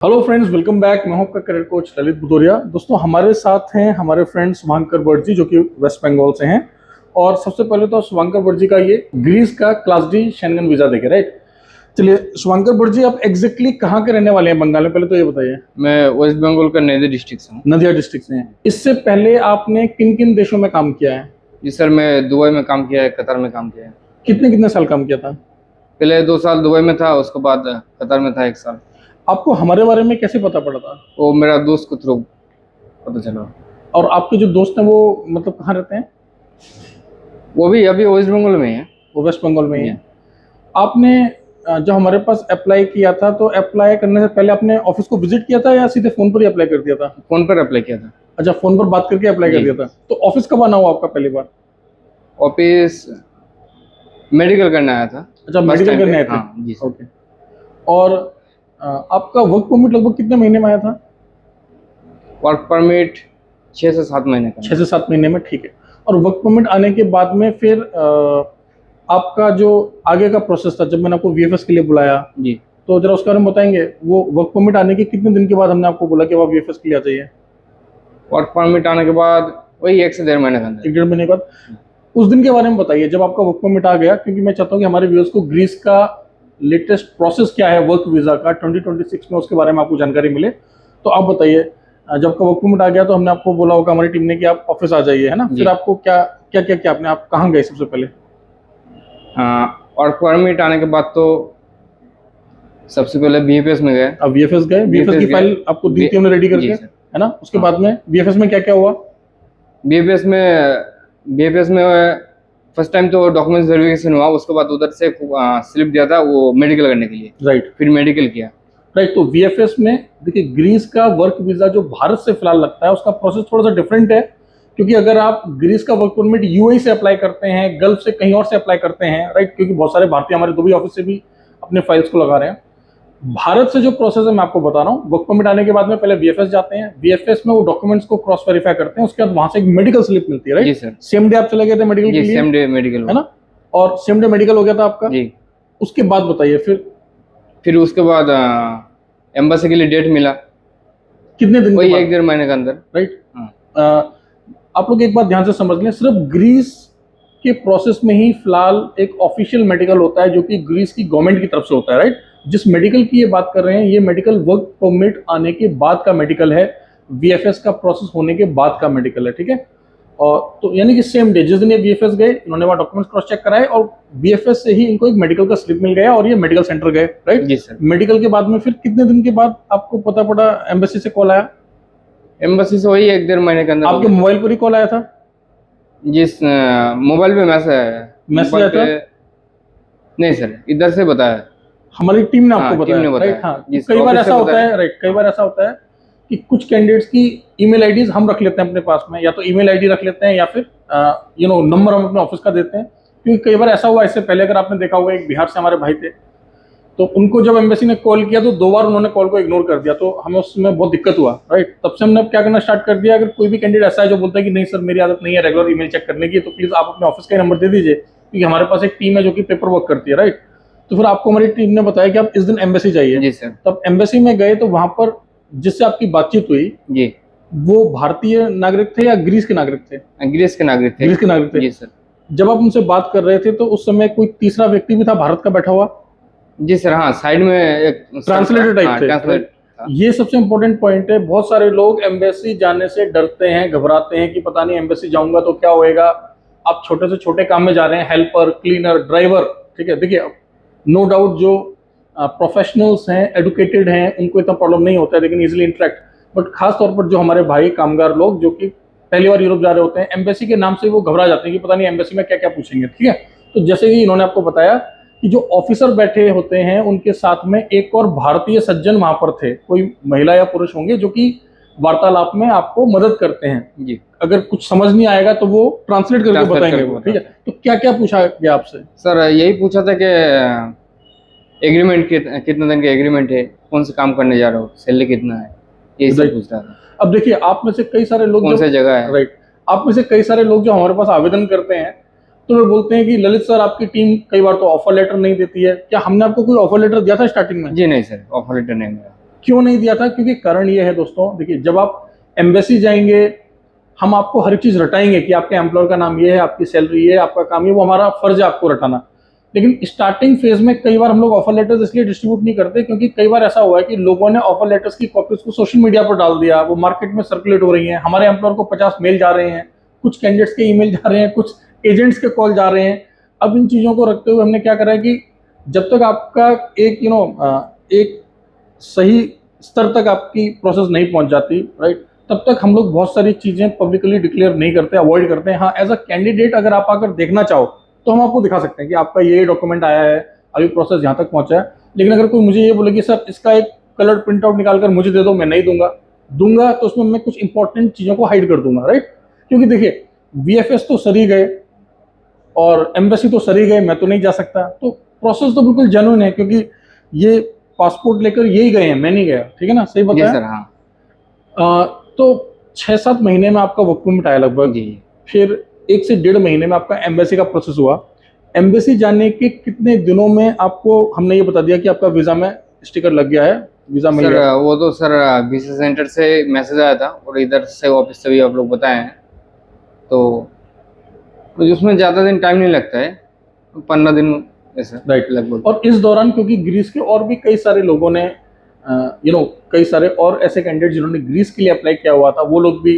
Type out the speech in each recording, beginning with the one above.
Hello friends, welcome back. मैं हूं आपका करियर कोच ललित भदौरिया। दोस्तों, हमारे साथ हैं हमारे फ्रेंड शुभंकर बर्जी जो कि वेस्ट बंगाल से हैं। और सबसे पहले तो शुभंकर बर्जी का ये ग्रीस का क्लास डी शेंगन वीजा देखे, राइट। चलिए शुभंकर बर्जी, आप एग्जैक्टली कहाँ के रहने वाले हैं बंगाल में, पहले तो ये बताइए। मैं वेस्ट बंगाल का नदिया डिस्ट्रिक्ट से हूँ। नदिया डिस्ट्रिक्ट से हैं। इससे पहले आपने किन किन देशों में काम किया है? जी सर, मैं दुबई में काम किया है, कतर में काम किया है। कितने कितने साल काम किया था? पहले 2 साल दुबई में था, उसके बाद कतर में था 1 साल। आपको हमारे बारे में कैसे पता पड़ा था? वो मेरा दोस्त के थ्रू पता चला। और आपके जो दोस्त हैं वो मतलब कहाँ रहते हैं? वो भी अभी वेस्ट बंगाल में ही है। वो वेस्ट बंगाल में ही है। आपने जब हमारे पास अप्लाई किया था तो अप्लाई करने से पहले आपने ऑफिस को विजिट किया था या सीधे फोन पर ही अप्लाई कर दिया था? फोन पर अप्लाई किया था। अच्छा, फोन पर बात करके अप्लाई कर जी। दिया था। तो ऑफिस कब आना हुआ आपका पहली बार? ऑफिस मेडिकल करने आया था। अच्छा, First मेडिकल time करने पे। आए थे। हाँ जी सर। ओके। और आपका वर्क परमिट लगभग कितने महीने में आया था? वर्क परमिट 6 से 7 महीने का। 6 से 7 महीने में, ठीक है। और वर्क परमिट आने के बाद में फिर आपका जो आगे का प्रोसेस था, जब मैंने आपको वीएफएस के लिए बुलाया, जी। तो जरा उसके बारे में बताएंगे। वो वर्क परमिट आने के कितने दिन के बाद हमने आपको बोला कि आप वीएफएस के लिए आ जाइए? वर्क परमिट आने के बाद वही 1 से 1.5 महीने का अंदर। 1 डेढ़ महीने के बाद। उस दिन के बारे में बताइए जब आपका वर्क परमिट आ गया, क्योंकि मैं चाहता हूँ कि हमारे व्यूअर्स को ग्रीस का लेटेस्ट प्रोसेस क्या है वर्क वीजा का 2026 में, उसके बारे में आपको जानकारी मिले। तो आप बताइए, जब आपका वर्क परमिट आ गया तो हमने आपको बोला होगा हमारी टीम ने कि आप ऑफिस आ जाइए, है ना। फिर आपको क्या क्या क्या क्या आपने, आप कहाँ गए सबसे पहले? वर्क परमिट आने के बाद तो सबसे पहले बीएफएस में गए। अब वीएफएस गए, वीएफएस की फाइल आपको दी थी हमने रेडी करके, है ना। उसके बाद में वीएफएस में क्या क्या हुआ? बीएफएस में फर्स्ट टाइम तो डॉक्यूमेंट्स वेरिफिकेशन हुआ, उसके बाद उधर से स्लिप दिया था वो मेडिकल करने के लिए। राइट। फिर मेडिकल किया। राइट। तो वीएफएस में देखिए, ग्रीस का वर्क वीजा जो भारत से फिलहाल लगता है उसका प्रोसेस थोड़ा सा डिफरेंट है। क्योंकि अगर आप ग्रीस का वर्क परमिट यूएई से अप्लाई करते हैं, गल्फ से कहीं और से अप्लाई करते हैं, राइट, क्योंकि बहुत सारे भारतीय हमारे दुबई ऑफिस से भी अपने फाइल्स को लगा रहे हैं। भारत से जो प्रोसेस है मैं आपको बता रहा हूँ। वर्क परमिट आने के बाद में पहले वीएफएस जाते हैं, वीएफएस में वो डॉक्यूमेंट्स को क्रॉस वेरीफाई करते हैं, उसके बाद वहां से एक मेडिकल स्लिप मिलती है, राइट। जी सर। सेम डे आप चले गए थे मेडिकल के लिए? सेम डे मेडिकल, है ना। और सेम डे मेडिकल हो गया था आपका जी। उसके बाद बताइए फिर उसके बाद एम्बेसी के लिए डेट मिला। कितने दिन? वही 1 डेढ़ महीने के अंदर, राइट। आप लोग एक बात ध्यान से समझ लें, सिर्फ ग्रीस के प्रोसेस में ही फिलहाल एक ऑफिशियल मेडिकल होता है जो कि ग्रीस की गवर्नमेंट की तरफ से होता है, राइट। जिस मेडिकल की ये बात कर रहे हैं, ये मेडिकल वर्क परमिट आने के बाद का मेडिकल है, वीएफएस का प्रोसेस होने के बाद का मेडिकल है, ठीक है। और तो यानी कि सेम डे जिस दिन ये वीएफएस गए, इन्होंने वहां डॉक्यूमेंट्स क्रॉस चेक कराए और वीएफएस से ही इनको एक मेडिकल का स्लिप मिल गया और ये मेडिकल सेंटर गए, राइट। जी सर। मेडिकल के बाद में फिर कितने दिन के बाद आपको पता पड़ा, एम्बेसी से कॉल आया? एम्बेसी से वही 1 डेढ़ महीने के अंदर। आपके मोबाइल पर ही कॉल आया था? जिस मोबाइल पे मैसेज आया था? नहीं सर, इधर से बताया। हमारी टीम ने आपको बताया, राइट। हाँ, कई बार ऐसा होता है, राइट, कई बार ऐसा होता है कि कुछ कैंडिडेट्स की ईमेल आईडीज हम रख लेते हैं अपने पास में, या तो ईमेल आईडी रख लेते हैं या फिर नंबर हम अपने ऑफिस का देते हैं। क्योंकि कई बार ऐसा हुआ, इससे पहले अगर आपने देखा होगा, एक बिहार से हमारे भाई थे, तो उनको जब एम्बेसी ने कॉल किया तो 2 बार उन्होंने कॉल को इग्नोर कर दिया, तो हमें उसमें बहुत दिक्कत हुआ, राइट। तब से हमने क्या करना स्टार्ट कर दिया, अगर कोई भी कैंडिडेट ऐसा है जो बोलता है कि नहीं सर मेरी आदत नहीं है रेगुलर ईमेल चेक करने की, तो प्लीज आप अपने ऑफिस का नंबर दे दीजिए, क्योंकि हमारे पास एक टीम है जो कि पेपर वर्क करती है, राइट। तो फिर आपको हमारी टीम ने बताया कि आप इस दिन एम्बेसी जाइए। जी सर। तब एम्बेसी में गए तो वहां पर जिससे आपकी बातचीत हुई, जी, वो भारतीय नागरिक थे या ग्रीस के नागरिक थे? ग्रीस के नागरिक थे। ग्रीस के नागरिक थे। जी सर। जब आप उनसे बात कर रहे थे तो उस समय कोई तीसरा व्यक्ति भी था भारत का बैठा हुआ? जी सर, हाँ, साइड में एक ट्रांसलेटर टाइप थे। ट्रांसलेट। ये सबसे इंपॉर्टेंट पॉइंट है। बहुत सारे लोग एम्बेसी जाने से डरते हैं, घबराते हैं कि पता नहीं एम्बेसी जाऊंगा तो क्या होएगा। आप छोटे से छोटे काम में जा रहे हैं, हेल्पर, क्लीनर, ड्राइवर, ठीक है। देखिए, नो डाउट जो प्रोफेशनल्स हैं, एडुकेटेड हैं, उनको इतना प्रॉब्लम नहीं होता है, लेकिन इजिली इंटरेक्ट। बट खास तौर पर जो हमारे भाई कामगार लोग जो कि पहली बार यूरोप जा रहे होते हैं, एम्बेसी के नाम से वो घबरा जाते हैं कि पता नहीं एम्बेसी में क्या क्या पूछेंगे, ठीक है। तो जैसे कि इन्होंने आपको बताया कि जो ऑफिसर बैठे होते हैं उनके साथ में एक और भारतीय सज्जन वहां पर थे, कोई महिला या पुरुष होंगे जो कि वार्तालाप में आपको मदद करते हैं। जी। अगर कुछ समझ नहीं आएगा तो वो ट्रांसलेट करके बताएंगे वो, ठीक है। तो क्या क्या पूछा गया आपसे? सर यही पूछा था कि एग्रीमेंट कितने दिन का एग्रीमेंट है, कौन से काम करने जा रहे हो, सैलरी कितना है, यही सब पूछ रहा था। अब देखिए, आप में से कई सारे लोग कौन सी जगह है, राइट, आप में से कई सारे लोग जो हमारे पास आवेदन करते हैं तो वे बोलते हैं कि ललित सर आपकी टीम कई बार तो ऑफर लेटर नहीं देती है। क्या हमने आपको कोई ऑफर लेटर दिया था स्टार्टिंग में? जी नहीं सर, ऑफर लेटर नहीं मिला। क्यों नहीं दिया था? क्योंकि कारण ये है दोस्तों, देखिए जब आप एम्बेसी जाएंगे, हम आपको हर चीज रटाएंगे कि आपके एम्प्लॉयर का नाम ये है, आपकी सैलरी ये है, आपका काम ये, वो हमारा फर्ज है आपको रटाना। लेकिन स्टार्टिंग फेज में कई बार हम लोग ऑफर लेटर्स इसलिए डिस्ट्रीब्यूट नहीं करते क्योंकि कई बार ऐसा हुआ है कि लोगों ने ऑफर लेटर्स की कॉपीज को सोशल मीडिया पर डाल दिया, वो मार्केट में सर्कुलेट हो रही हैं, हमारे एम्प्लॉयर को 50 मेल जा रहे हैं, कुछ कैंडिडेट्स के ईमेल जा रहे हैं, कुछ एजेंट्स के कॉल जा रहे हैं। अब इन चीज़ों को रखते हुए हमने क्या करा है कि जब तक आपका एक एक सही स्तर तक आपकी प्रोसेस नहीं पहुंच जाती, राइट, तब तक हम लोग बहुत सारी चीज़ें पब्लिकली डिक्लेयर नहीं करते, अवॉइड करते हैं। हाँ, एज अ कैंडिडेट अगर आप आकर देखना चाहो तो हम आपको दिखा सकते हैं कि आपका ये डॉक्यूमेंट आया है, अभी प्रोसेस यहाँ तक पहुंचा है। लेकिन अगर कोई मुझे ये बोले कि सर इसका एक कलर प्रिंट आउट निकाल कर मुझे दे दो, मैं नहीं दूंगा। दूंगा तो उसमें मैं कुछ इंपॉर्टेंट चीज़ों को हाइड कर दूंगा, राइट। क्योंकि देखिए VFS तो सर ही गए और एम्बेसी तो सर ही गए, मैं तो नहीं जा सकता। तो प्रोसेस तो बिल्कुल जेन्युइन है क्योंकि ये पासपोर्ट लेकर यही गए हैं, मैं नहीं गया, ठीक है ना, सही जी बताया। सर, हाँ तो 6-7 महीने में आपका वर्क परमिट आया लगभग। जी। फिर 1 से 1.5 महीने में आपका एम्बेसी का प्रोसेस हुआ। एम्बेसी जाने के कितने दिनों में आपको हमने ये बता दिया कि आपका वीज़ा में स्टिकर लग गया है, वीज़ा मिल सर गया? वो तो सर वीसा सेंटर से मैसेज आया था और इधर से ऑफिस से भी आप लोग बताए हैं, तो उसमें ज़्यादा दिन टाइम नहीं लगता है, 15 दिन ऐसा राइट। लगभग। और इस दौरान क्योंकि ग्रीस के और भी कई सारे लोगों ने कई सारे और ऐसे कैंडिडेट जिन्होंने ग्रीस के लिए अप्लाई किया हुआ था, वो लोग भी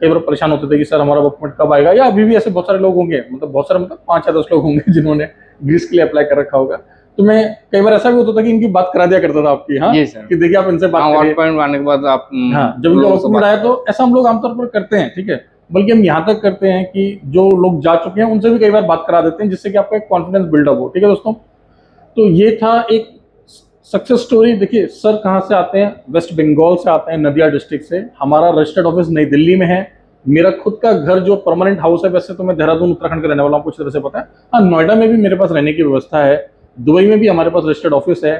कई बार परेशान होते थे कि सर हमारा वर्क परमिट कब आएगा। या अभी भी ऐसे बहुत सारे लोग होंगे, मतलब बहुत सारे, मतलब 5 या 10 लोग होंगे जिन्होंने ग्रीस के लिए अप्लाई कर रखा होगा। तो मैं कई बार ऐसा भी होता था कि इनकी बात करा दिया करता था आपकी, हाँ, जी सर। कि देखिए आप इनसे बात हाँ, करिए। वर्क परमिट आने के बाद आप हाँ, जब इनका लोगों वर्क से परमिट बात आया करें। तो ऐसा हम लोग आमतौर पर करते हैं, ठीक है। बल्कि हम यहाँ तक करते हैं कि जो लोग जा चुके हैं उनसे भी कई बार बात करा देते हैं, जिससे कि आपका एक कॉन्फिडेंस बिल्डअप हो, ठीक है दोस्तों। तो ये था एक सक्सेस स्टोरी। देखिए सर कहाँ से आते हैं? वेस्ट बंगाल से आते हैं, नदिया डिस्ट्रिक्ट से। हमारा रजिस्टर्ड ऑफिस नई दिल्ली में है। मेरा खुद का घर जो परमानेंट हाउस है, वैसे तो मैं देहरादून उत्तराखंड का रहने वाला हूँ, कुछ तरह से पता है। हाँ, नोएडा में भी मेरे पास रहने की व्यवस्था है, दुबई में भी हमारे पास रजिस्टर्ड ऑफिस है।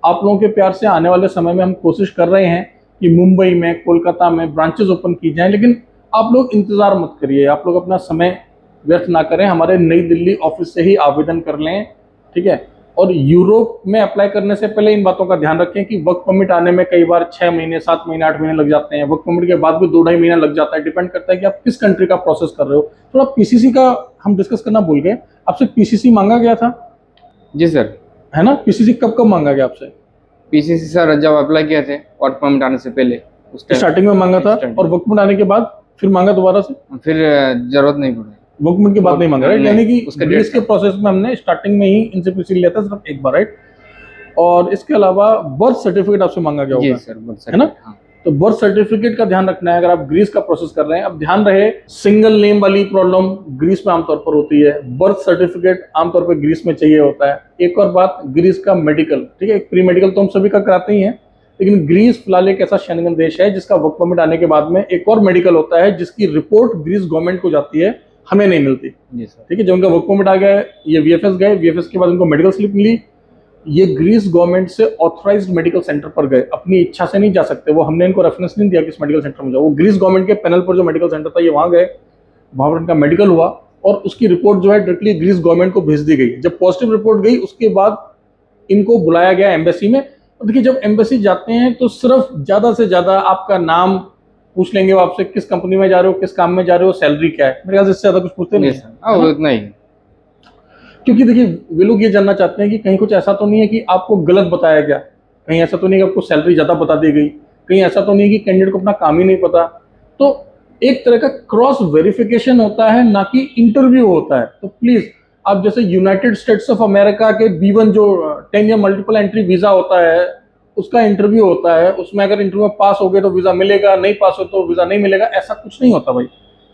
आप लोगों के प्यार से आने वाले समय में हम कोशिश कर रहे हैं कि मुंबई में, कोलकाता में ब्रांचेस ओपन की जाएं। लेकिन आप लोग इंतजार मत करिए, आप लोग अपना समय व्यर्थ ना करें, हमारे नई दिल्ली ऑफिस से ही आवेदन कर लें, ठीक है। और यूरोप में अप्लाई करने से पहले इन बातों का ध्यान रखें कि वर्क परमिट आने में कई बार 6 महीने, 7 महीने, 8 महीने लग जाते हैं। वर्क परमिट के बाद भी 2-2.5 महीना लग जाता है। डिपेंड करता है कि आप किस कंट्री का प्रोसेस कर रहे हो। थोड़ा PCC का हम डिस्कस करना भूल गए, आपसे PCC मांगा गया था, जी सर। है ना? PCC कब कब मांगा गया आपसे? पीसीसी सर जब अप्लाई किए थे वर्क परमिट आने से पहले, उस टाइम स्टार्टिंग में मांगा था और वर्क परमिट आने के बाद फिर मांगा दोबारा से? फिर जरूरत नहीं पड़ी। वर्क परमिट के बाद नहीं मांगा, राइट। नहीं, यानी कि उसका ग्रीस डेट के प्रोसेस में हमने स्टार्टिंग में ही इनसे PCC लिया था सिर्फ एक बार, राइट। और इसके अलावा बर्थ सर्टिफिकेट आपसे मांगा गया जी होगा, सर, बहुत है ना? हाँ। तो बर्थ सर्टिफिकेट का ध्यान रखना है अगर आप ग्रीस का प्रोसेस कर रहे हैं। अब ध्यान रहे, सिंगल नेम वाली प्रॉब्लम ग्रीस में आमतौर पर होती है। बर्थ सर्टिफिकेट आमतौर पर ग्रीस में चाहिए होता है। एक और बात, ग्रीस का मेडिकल, ठीक है, प्री मेडिकल तो हम सभी का कराते ही हैं, लेकिन ग्रीस फिलहाल एक ऐसा शेंगन देश है जिसका वर्क परमिट आने के बाद में एक और मेडिकल होता है जिसकी रिपोर्ट ग्रीस गवर्नमेंट को जाती है, हमें नहीं मिलती, जी सर। ठीक है। जब उनका वर्क परमिट आ गया, ये VFS गए, VFS के बाद उनको मेडिकल स्लिप मिली, ये ग्रीस गवर्नमेंट से ऑथराइज्ड मेडिकल सेंटर पर गए। अपनी इच्छा से नहीं जा सकते वो, हमने इनको रेफरेंस नहीं दिया कि इस मेडिकल सेंटर में जाओ। वो ग्रीस गवर्नमेंट के पैनल पर जो मेडिकल सेंटर था, ये वहां गए, वहां पर उनका मेडिकल हुआ और उसकी रिपोर्ट जो है डायरेक्टली ग्रीस गवर्नमेंट को भेज दी गई। जब पॉजिटिव रिपोर्ट गई उसके बाद इनको बुलाया गया एम्बेसी में। और देखिए जब एम्बेसी जाते हैं तो सिर्फ ज्यादा से ज्यादा आपका नाम पूछ लेंगे, वो आपसे किस कंपनी में जा रहे हो, किस काम में जा रहे हो, सैलरी क्या है, मेरे ख्याल से इससे ज्यादा कुछ पूछते नहीं है, हाँ, वो इतना ही। क्योंकि देखिए वे लोग ये जानना चाहते हैं कि कहीं कुछ ऐसा तो नहीं है कि आपको गलत बताया गया, कहीं ऐसा तो नहीं कि आपको सैलरी ज़्यादा बता दी गई, कहीं ऐसा तो नहीं कि कैंडिडेट को अपना काम ही नहीं पता। तो एक तरह का क्रॉस वेरिफिकेशन होता है, ना कि इंटरव्यू होता है। तो प्लीज़ आप जैसे यूनाइटेड स्टेट्स ऑफ अमेरिका के B1 जो 10 ईयर मल्टीपल एंट्री वीज़ा होता है, उसका इंटरव्यू होता है, उसमें अगर इंटरव्यू में पास हो गए तो वीज़ा मिलेगा, नहीं पास हो तो वीज़ा नहीं मिलेगा, ऐसा कुछ नहीं होता भाई।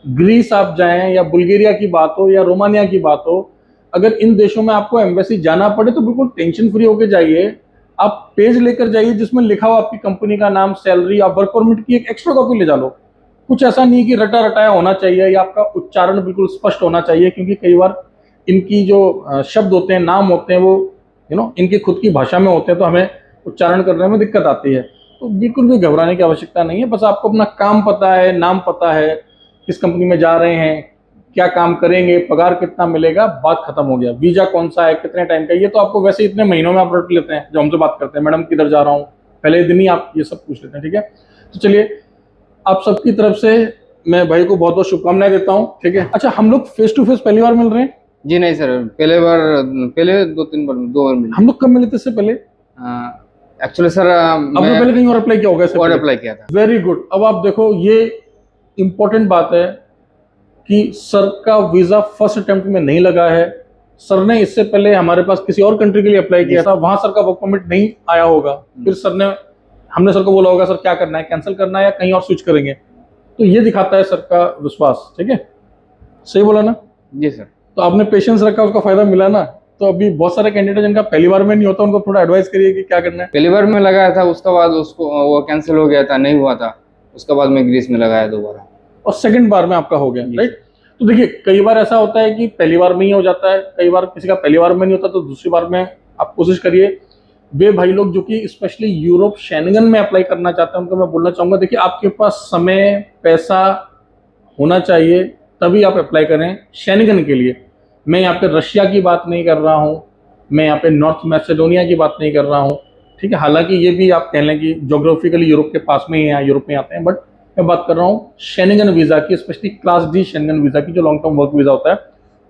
ग्रीस आप जाएं या बुल्गारिया की बात हो या रोमानिया की बात हो, अगर इन देशों में आपको एम्बेसी जाना पड़े तो बिल्कुल टेंशन फ्री होकर जाइए। आप पेज लेकर जाइए जिसमें लिखा हो आपकी कंपनी का नाम, सैलरी, आप वर्क परमिट की एक एक्स्ट्रा कॉपी ले जा लो। कुछ ऐसा नहीं कि रटा रटाया होना चाहिए, या आपका उच्चारण बिल्कुल स्पष्ट होना चाहिए, क्योंकि कई बार इनकी जो शब्द होते हैं, नाम होते हैं, वो इनकी खुद की भाषा में होते हैं, तो हमें उच्चारण करने में दिक्कत आती है। तो बिल्कुल भी घबराने की आवश्यकता नहीं है। बस आपको अपना काम पता है, नाम पता है, किस कंपनी में जा रहे हैं, क्या काम करेंगे, पगार कितना मिलेगा, बात खत्म हो गया। वीजा कौन सा है, कितने टाइम का, ये तो आपको वैसे इतने महीनों में आप रट लेते हैं। जो हमसे बात करते हैं, मैडम किधर जा रहा हूँ, पहले दिन ही आप ये सब पूछ लेते हैं, ठीक है। तो चलिए, आप सबकी तरफ से मैं भाई को बहुत बहुत शुभकामनाएं देता हूँ, ठीक है। अच्छा, हम लोग फेस टू फेस पहली बार मिल रहे हैं? जी नहीं सर, पहले 2 बार मिले। हम लोग कब मिले थे इससे पहले? एक्चुअली सर आपने मैं पहले कहीं और अप्लाई किया होगा इससे और पहले? अप्लाई किया था। Very good. अब आप देखो, ये इंपॉर्टेंट बात है कि सर का वीजा फर्स्ट अटेम्प्ट में नहीं लगा है। सर ने इससे पहले हमारे पास किसी और कंट्री के लिए अप्लाई किया था, वहां सर का वर्क परमिट नहीं आया होगा, फिर सर ने, हमने सर को बोला होगा सर क्या करना है, कैंसिल करना है या कहीं और स्विच करेंगे। तो ये दिखाता है सर का विश्वास, ठीक है। सही बोला ना? जी सर। तो आपने पेशेंस रखा, उसका फायदा मिला ना। तो अभी बहुत सारे कैंडिडेट जिनका पहली बार में नहीं होता, उनको थोड़ा एडवाइस करिए कि क्या करना है। पहली बार में लगाया था, उसके बाद उसको वो कैंसिल हो गया था, नहीं हुआ था, उसके बाद मैं ग्रीस में लगाया दोबारा, और सेकंड बार में आपका हो गया, राइट। तो देखिए, कई बार ऐसा होता है कि पहली बार में ही हो जाता है, कई बार किसी का पहली बार में नहीं होता, तो दूसरी बार में आप कोशिश करिए। वे भाई लोग जो कि स्पेशली यूरोप शेंगन में अप्लाई करना चाहते हैं, उनको मैं बोलना चाहूंगा, देखिए आपके पास समय पैसा होना चाहिए, तभी आप अप्लाई करें शेंगन के लिए। मैं यहाँ पे रशिया की बात नहीं कर रहा हूँ, मैं यहाँ पे नॉर्थ मैसेडोनिया की बात नहीं कर रहा हूँ, ठीक है। हालांकि ये भी आप कह लें कि जोग्राफिकली यूरोप के पास में ही है, यूरोप में आते हैं, बट मैं बात कर रहा हूँ शेंगन वीजा की, specially class D Schengen visa की, जो लॉन्ग टर्म वर्क वीजा होता है।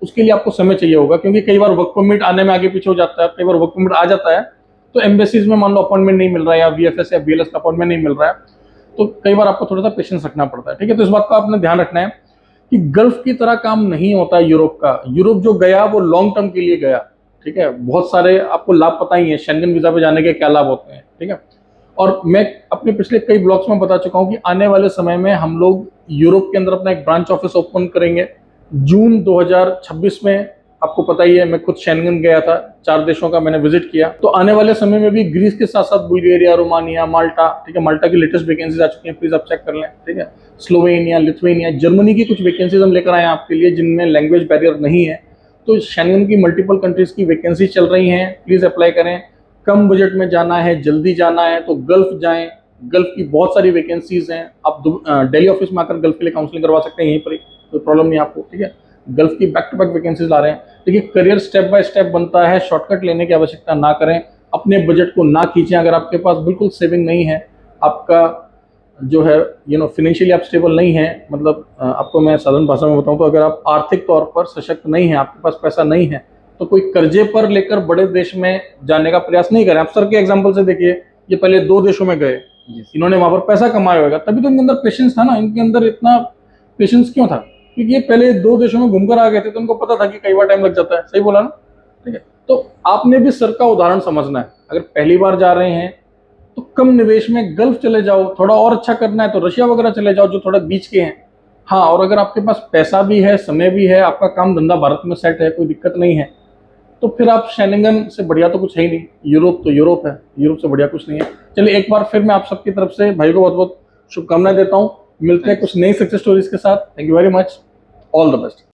उसके लिए आपको समय चाहिए होगा, क्योंकि कई बार वर्क परमिट आने में आगे पीछे हो जाता है, कई बार वर्क परमिट आ जाता है तो एम्बेसीज में मान लो अपॉइंटमेंट नहीं मिल रहा है, या VFS या BLS का अपॉइंटमेंट नहीं मिल रहा है, तो कई बार आपको थोड़ा सा पेशेंस रखना पड़ता है, ठीक है। तो इस बात का आपने ध्यान रखना है कि गल्फ की तरह काम नहीं होता है यूरोप का। यूरोप जो गया वो लॉन्ग टर्म के लिए गया, ठीक है। बहुत सारे आपको लाभ पता ही है, शेंगन वीजा पे जाने के क्या लाभ होते हैं, ठीक है। और मैं अपने पिछले कई ब्लॉग्स में बता चुका हूं कि आने वाले समय में हम लोग यूरोप के अंदर अपना एक ब्रांच ऑफिस ओपन करेंगे जून 2026 में। आपको पता ही है, मैं खुद शेंगन गया था, 4 देशों का मैंने विजिट किया। तो आने वाले समय में भी ग्रीस के साथ साथ बुल्गारिया, रोमानिया, माल्टा, ठीक है। माल्टा की लेटेस्ट वैकेंसीज आ चुकी हैं, प्लीज आप चेक कर लें, ठीक है। स्लोवेनिया, लिथुआनिया, जर्मनी की कुछ वैकेंसीज हम लेकर आए हैं आपके लिए, जिनमें लैंग्वेज बैरियर नहीं है। तो शेंगन की मल्टीपल कंट्रीज की वैकेंसी चल रही हैं, प्लीज अप्लाई करें। कम बजट में जाना है, जल्दी जाना है तो गल्फ जाएं। गल्फ की बहुत सारी वैकेंसीज हैं, आप दिल्ली ऑफिस में आकर गल्फ के लिए काउंसलिंग करवा सकते हैं यहीं पर ही, कोई प्रॉब्लम नहीं आपको, ठीक है। गल्फ की बैक टू बैक वैकेंसीज ला रहे हैं। देखिए, करियर स्टेप बाय स्टेप बनता है, शॉर्टकट लेने की आवश्यकता ना करें, अपने बजट को ना खींचें। अगर आपके पास बिल्कुल सेविंग नहीं है, आपका जो है फाइनेंशियली आप स्टेबल नहीं है, मतलब आपको मैं साधारण भाषा में बताऊं तो अगर आप आर्थिक तौर पर सशक्त नहीं है, आपके पास पैसा नहीं है, तो कोई कर्जे पर लेकर बड़े देश में जाने का प्रयास नहीं करें। आप सर के एग्जांपल से देखिए, ये पहले 2 देशों में गए, इन्होंने वहां पर पैसा कमाया होगा, तभी तो इनके अंदर पेशेंस था ना। इनके अंदर इतना पेशेंस क्यों था? क्योंकि ये पहले 2 देशों में घूमकर आ गए थे, तो उनको पता था कि कई बार टाइम लग जाता है। सही बोला ना? ठीक है। तो आपने भी सर का उदाहरण समझना है। अगर पहली बार जा रहे हैं तो कम निवेश में गल्फ चले जाओ, थोड़ा और अच्छा करना है तो रशिया वगैरह चले जाओ, जो थोड़ा बीच के हैं। हाँ, और अगर आपके पास पैसा भी है, समय भी है, आपका काम धंधा भारत में सेट है, कोई दिक्कत नहीं है, तो फिर आप शेंगन से बढ़िया तो कुछ है ही नहीं। यूरोप तो यूरोप है, यूरोप से बढ़िया कुछ नहीं है। चलिए, एक बार फिर मैं आप सबकी तरफ से भाई को बहुत बहुत शुभकामनाएं देता हूँ। मिलते हैं कुछ नई सक्सेस स्टोरीज के साथ। Thank you very much, all the best.